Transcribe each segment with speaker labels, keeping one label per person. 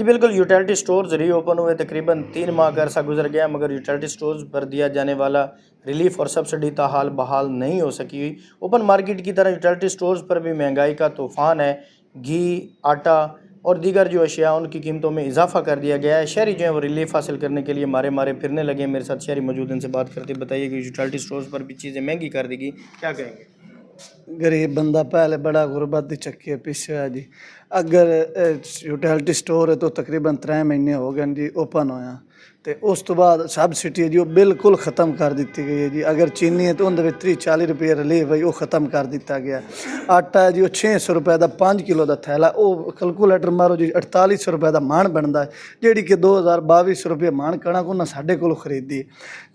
Speaker 1: जी बिल्कुल, utility stores reopen हुए तकरीबन 3 माह का अरसा गुजर गया, मगर यूटिलिटी स्टोर्स पर दिया जाने वाला रिलीफ और सब्सिडी ताहाल बहाल नहीं हो सकी। ओपन मार्केट की तरह यूटिलिटी स्टोर्स पर भी महंगाई का तूफान है। घी, आटा और दीगर जो अशिया उनकी कीमतों में इजाफा कर दिया गया है। शहरी जो है वो रिलीफ हासिल करने के लिए मारे मारे फिरने लगे। मेरे साथ शहरी मौजूद, इनसे बात करते बताइए कि यूटिलिटी स्टोर्स पर भी चीज़ें महंगी कर देगी, क्या कहेंगे?
Speaker 2: गरीब बंदा पहले बड़ा गुरबत दी चक्की पिछे है जी। अगर यूटिलिटी स्टोर है तो तकरीबन 3 महीने हो गए जी ओपन होया, तो उस तो बाद सबसिडी है जी वो बिल्कुल ख़त्म कर दी गई है जी। अगर चीनी है तो उनके 30-40 रुपये रिलीफ है वो ख़त्म कर दिता गया। आटा है जी वो 600 रुपये का 5 किलो का थैला, वो कैलकुलेटर मारो जी 4800 रुपये का माण बनता है, जी कि 2022 रुपये माण कणक उन्हें साढ़े को खरीदी।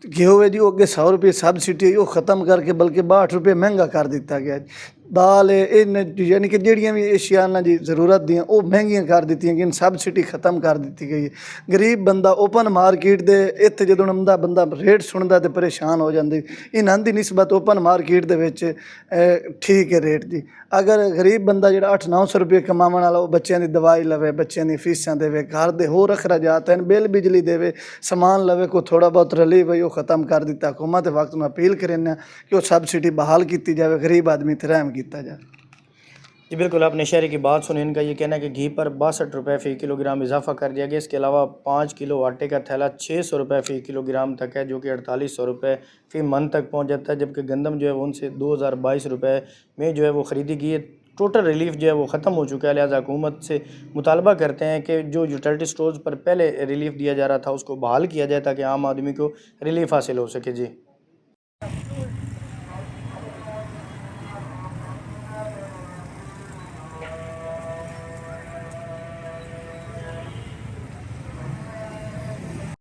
Speaker 2: गेहूँ है जी वो अगे 100 रुपये सबसिडी है वो ख़त्म करके बल्कि 62 रुपये महंगा कर दिता गया। दाल है इन यानी कि जड़ियाँ भी एशियाना जी जरूरत दी वो महंगियाँ कर दी गई, सबसिडी खत्म कर दी गई। गरीब बंदा ओपन मार्केट दे इत्थे जो आंदा बंदा रेट सुनता तो परेशान हो जाती। इन्हां दी निस्बत ओपन मार्केट दे विच ठीक है रेट जी। अगर गरीब बंदा जो 800-900 रुपये कमाने वाला वो बच्चों की दवाई लवे, बच्चों दी फीसां देवे, घर दे होर अखराजात हैं, बिल बिजली देवे, समान लवे, को थोड़ा बहुत रिलीफ है वो ख़त्म कर दिता। हुकूमत वक्त में अपील करें कि वो सबसिडी बहाल की जाए, गरीब आदमी ते रहम किया जाए।
Speaker 1: जी बिल्कुल, आपने शहरी की बात सुनी। इनका ये कहना है कि घी पर 62 रुपये फ़ी किलोग्राम इजाफा कर दिया गया। इसके अलावा 5 किलो आटे का थैला 600 रुपये फ़ी किलोग्राम तक है, जो कि 4800 रुपये फ़ी मन तक पहुंच जाता है। जबकि गंदम जो है वो उनसे 2022 रुपये में जो है वो ख़रीदी गई है। टोटल रिलीफ जो है वो ख़त्म हो चुका है। लिहाजा हुकूमत से मुतालबा करते हैं कि जो यूटिलिटी स्टोर्स पर पहले रिलीफ दिया जा रहा था उसको बहाल किया जाए, ताकि आम आदमी को रिलीफ हासिल हो सके। जी।